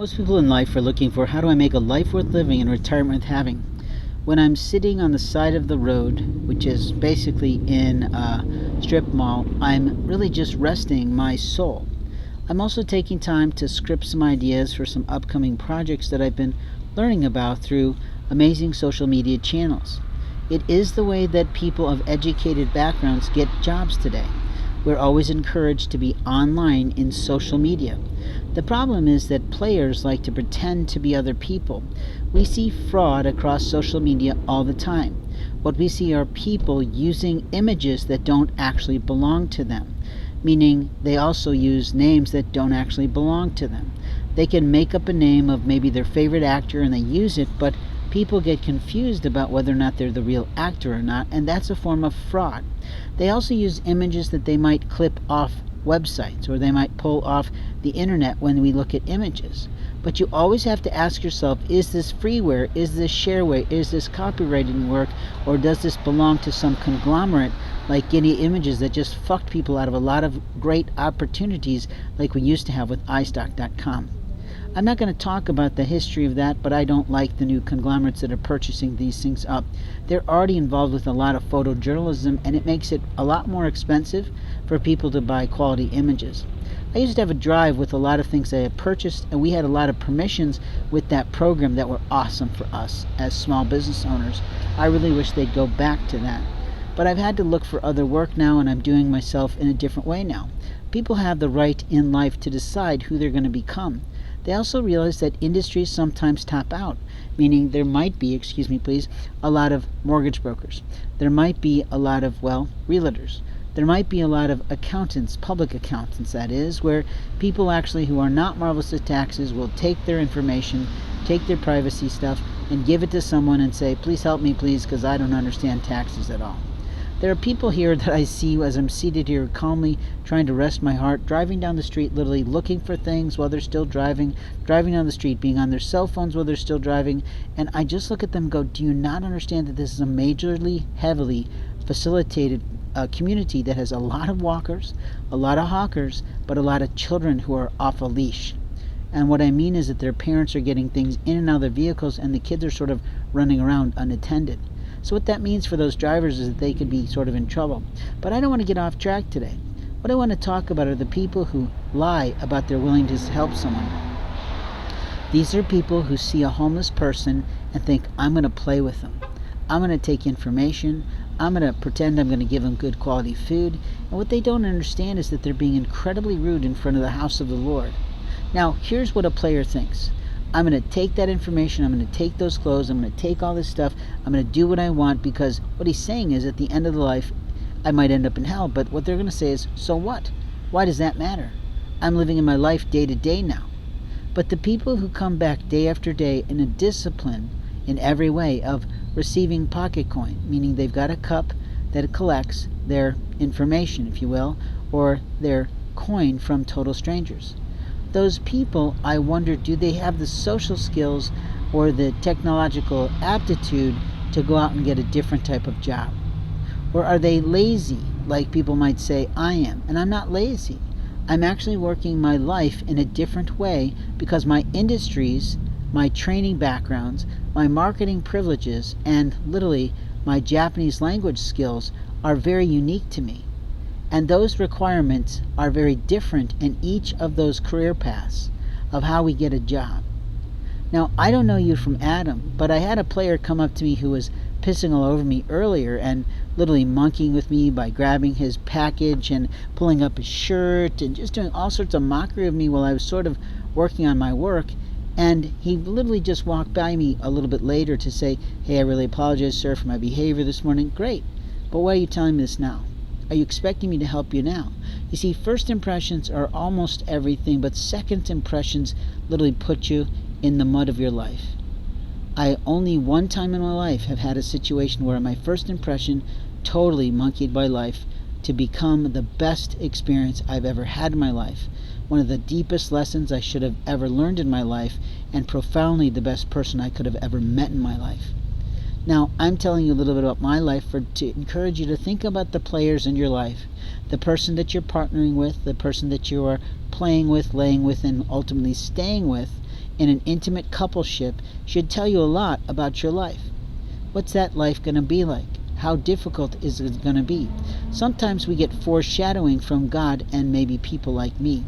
Most people in life are looking for how do I make a life worth living and retirement worth having. When I'm sitting on the side of the road, which is basically in a strip mall, I'm really just resting my soul. I'm also taking time to script some ideas for some upcoming projects that I've been learning about through amazing social media channels. It is the way that people of educated backgrounds get jobs today. We're always encouraged to be online in social media. The problem is that players like to pretend to be other people. We see fraud across social media all the time. What we see are people using images that don't actually belong to them, meaning they also use names that don't actually belong to them. They can make up a name of maybe their favorite actor and they use it, but people get confused about whether or not they're the real actor or not, and that's a form of fraud. They also use images that they might clip off websites or they might pull off the internet when we look at images. But you always have to ask yourself, is this freeware, is this shareware, is this copyrighted work, or does this belong to some conglomerate like Getty Images that just fucked people out of a lot of great opportunities like we used to have with iStock.com. I'm not going to talk about the history of that, but I don't like the new conglomerates that are purchasing these things up. They're already involved with a lot of photojournalism, and it makes it a lot more expensive for people to buy quality images. I used to have a drive with a lot of things I had purchased, and we had a lot of permissions with that program that were awesome for us as small business owners. I really wish they'd go back to that. But I've had to look for other work now, and I'm doing myself in a different way now. People have the right in life to decide who they're going to become. They also realize that industries sometimes top out, meaning there might be, excuse me please, a lot of mortgage brokers. There might be a lot of, realtors. There might be a lot of accountants, public accountants that is, where people actually who are not marvelous at taxes will take their information, take their privacy stuff, and give it to someone and say, please help me please, because I don't understand taxes at all. There are people here that I see as I'm seated here calmly trying to rest my heart, driving down the street, literally looking for things while they're still driving down the street, being on their cell phones while they're still driving, and I just look at them and go, do you not understand that this is a majorly, heavily facilitated community that has a lot of walkers, a lot of hawkers, but a lot of children who are off a leash? And what I mean is that their parents are getting things in and out of their vehicles and the kids are sort of running around unattended. So what that means for those drivers is that they could be sort of in trouble. But I don't want to get off track today. What I want to talk about are the people who lie about their willingness to help someone. These are people who see a homeless person and think, I'm going to play with them. I'm going to take information. I'm going to pretend I'm going to give them good quality food. And what they don't understand is that they're being incredibly rude in front of the house of the Lord. Now, here's what a player thinks. I'm going to take that information, I'm going to take those clothes, I'm going to take all this stuff, I'm going to do what I want, because what he's saying is at the end of the life, I might end up in hell. But what they're going to say is, so what? Why does that matter? I'm living in my life day to day now. But the people who come back day after day in a discipline in every way of receiving pocket coin, meaning they've got a cup that collects their information, if you will, or their coin from total strangers. Those people, I wonder, do they have the social skills or the technological aptitude to go out and get a different type of job? Or are they lazy, like people might say I am? And I'm not lazy. I'm actually working my life in a different way because my industries, my training backgrounds, my marketing privileges, and literally my Japanese language skills are very unique to me. And those requirements are very different in each of those career paths of how we get a job. Now, I don't know you from Adam, but I had a player come up to me who was pissing all over me earlier and literally monkeying with me by grabbing his package and pulling up his shirt and just doing all sorts of mockery of me while I was sort of working on my work. And he literally just walked by me a little bit later to say, hey, I really apologize, sir, for my behavior this morning. Great. But why are you telling me this now? Are you expecting me to help you now? You see, first impressions are almost everything, but second impressions literally put you in the mud of your life. I only one time in my life have had a situation where my first impression totally monkeyed my life to become the best experience I've ever had in my life, one of the deepest lessons I should have ever learned in my life, and profoundly the best person I could have ever met in my life. Now, I'm telling you a little bit about my life to encourage you to think about the players in your life, the person that you're partnering with, the person that you are playing with, laying with, and ultimately staying with, in an intimate coupleship should tell you a lot about your life. What's that life going to be like? How difficult is it going to be? Sometimes we get foreshadowing from God and maybe people like me.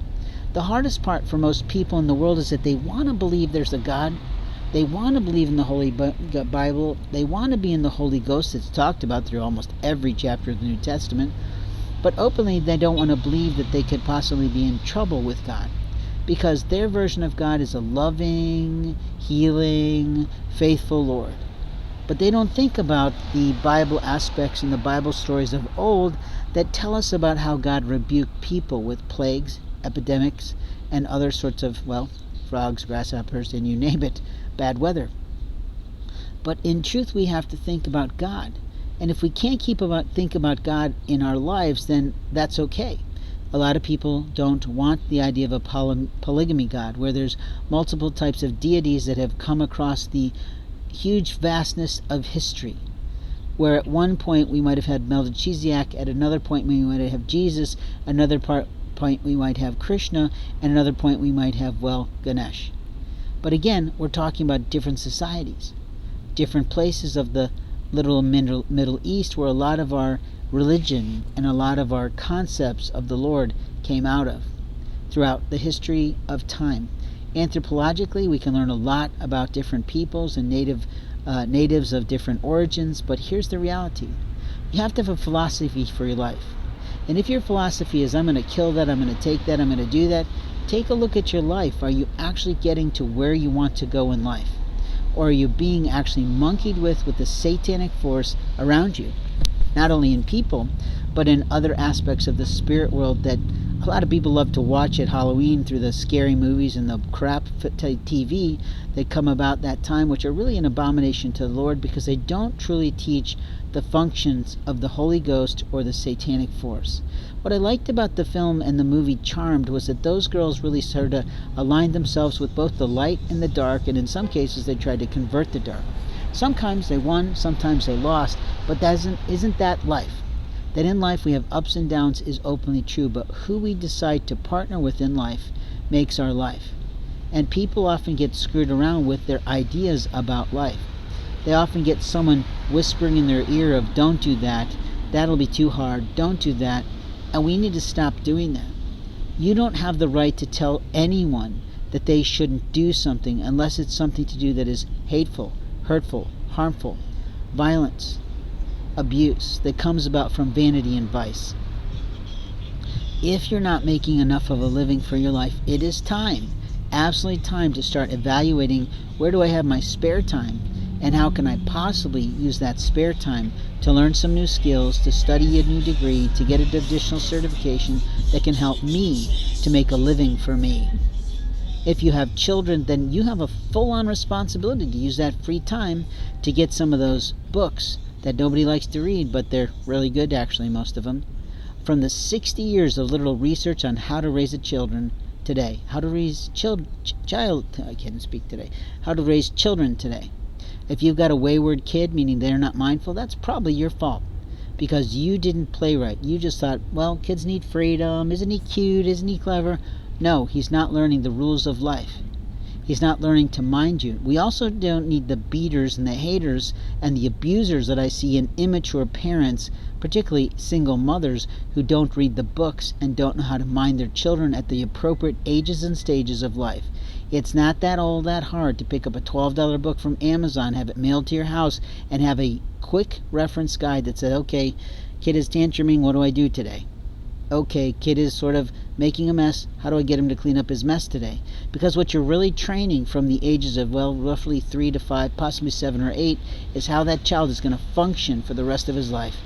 The hardest part for most people in the world is that they want to believe there's a God. They want to believe in the Holy Bible. They want to be in the Holy Ghost that's talked about through almost every chapter of the New Testament. But openly, they don't want to believe that they could possibly be in trouble with God, because their version of God is a loving, healing, faithful Lord. But they don't think about the Bible aspects and the Bible stories of old that tell us about how God rebuked people with plagues, epidemics, and other sorts of, well, frogs, grasshoppers, and you name it, bad weather. But in truth, we have to think about God. And if we can't think about God in our lives, then that's okay. A lot of people don't want the idea of a polygamy God, where there's multiple types of deities that have come across the huge vastness of history, where at one point we might have had Melchizedek, at another point we might have Jesus, another point we might have Krishna, and another point we might have, well, Ganesh. But again, we're talking about different societies, different places of the literal Middle East, where a lot of our religion and a lot of our concepts of the Lord came out of throughout the history of time. Anthropologically, we can learn a lot about different peoples and natives of different origins, but here's the reality. You have to have a philosophy for your life. And if your philosophy is, I'm going to kill that, I'm going to take that, I'm going to do that, take a look at your life. Are you actually getting to where you want to go in life? Or are you being actually monkeyed with the satanic force around you? Not only in people, but in other aspects of the spirit world that a lot of people love to watch at Halloween through the scary movies and the crap TV that come about that time, which are really an abomination to the Lord, because they don't truly teach the functions of the Holy Ghost or the satanic force. What I liked about the film and the movie Charmed was that those girls really sort of aligned themselves with both the light and the dark, and in some cases they tried to convert the dark. Sometimes they won, sometimes they lost, but isn't that life? That in life we have ups and downs is openly true, but who we decide to partner with in life makes our life. And people often get screwed around with their ideas about life. They often get someone whispering in their ear of, don't do that, that'll be too hard, don't do that, and we need to stop doing that. You don't have the right to tell anyone that they shouldn't do something unless it's something to do that is hateful, hurtful, harmful, violence, abuse that comes about from vanity and vice. If you're not making enough of a living for your life, it is time, absolutely time, to start evaluating, where do I have my spare time, and how can I possibly use that spare time to learn some new skills, to study a new degree, to get an additional certification that can help me to make a living for me. If you have children, then you have a full-on responsibility to use that free time to get some of those books that nobody likes to read, but they're really good, actually, most of them. From the 60 years of literal research on how to raise children today, how to raise children today. If you've got a wayward kid, meaning they're not mindful, that's probably your fault, because you didn't play right. You just thought, well, kids need freedom. Isn't he cute? Isn't he clever? No, he's not learning the rules of life. He's not learning to mind you. We also don't need the beaters and the haters and the abusers that I see in immature parents, particularly single mothers who don't read the books and don't know how to mind their children at the appropriate ages and stages of life. It's not that hard to pick up a $12 book from Amazon, have it mailed to your house, and have a quick reference guide that says, okay, kid is tantruming, what do I do today? Okay, kid is sort of making a mess, how do I get him to clean up his mess today? Because what you're really training from the ages of, well, roughly 3 to 5, possibly 7 or 8, is how that child is going to function for the rest of his life.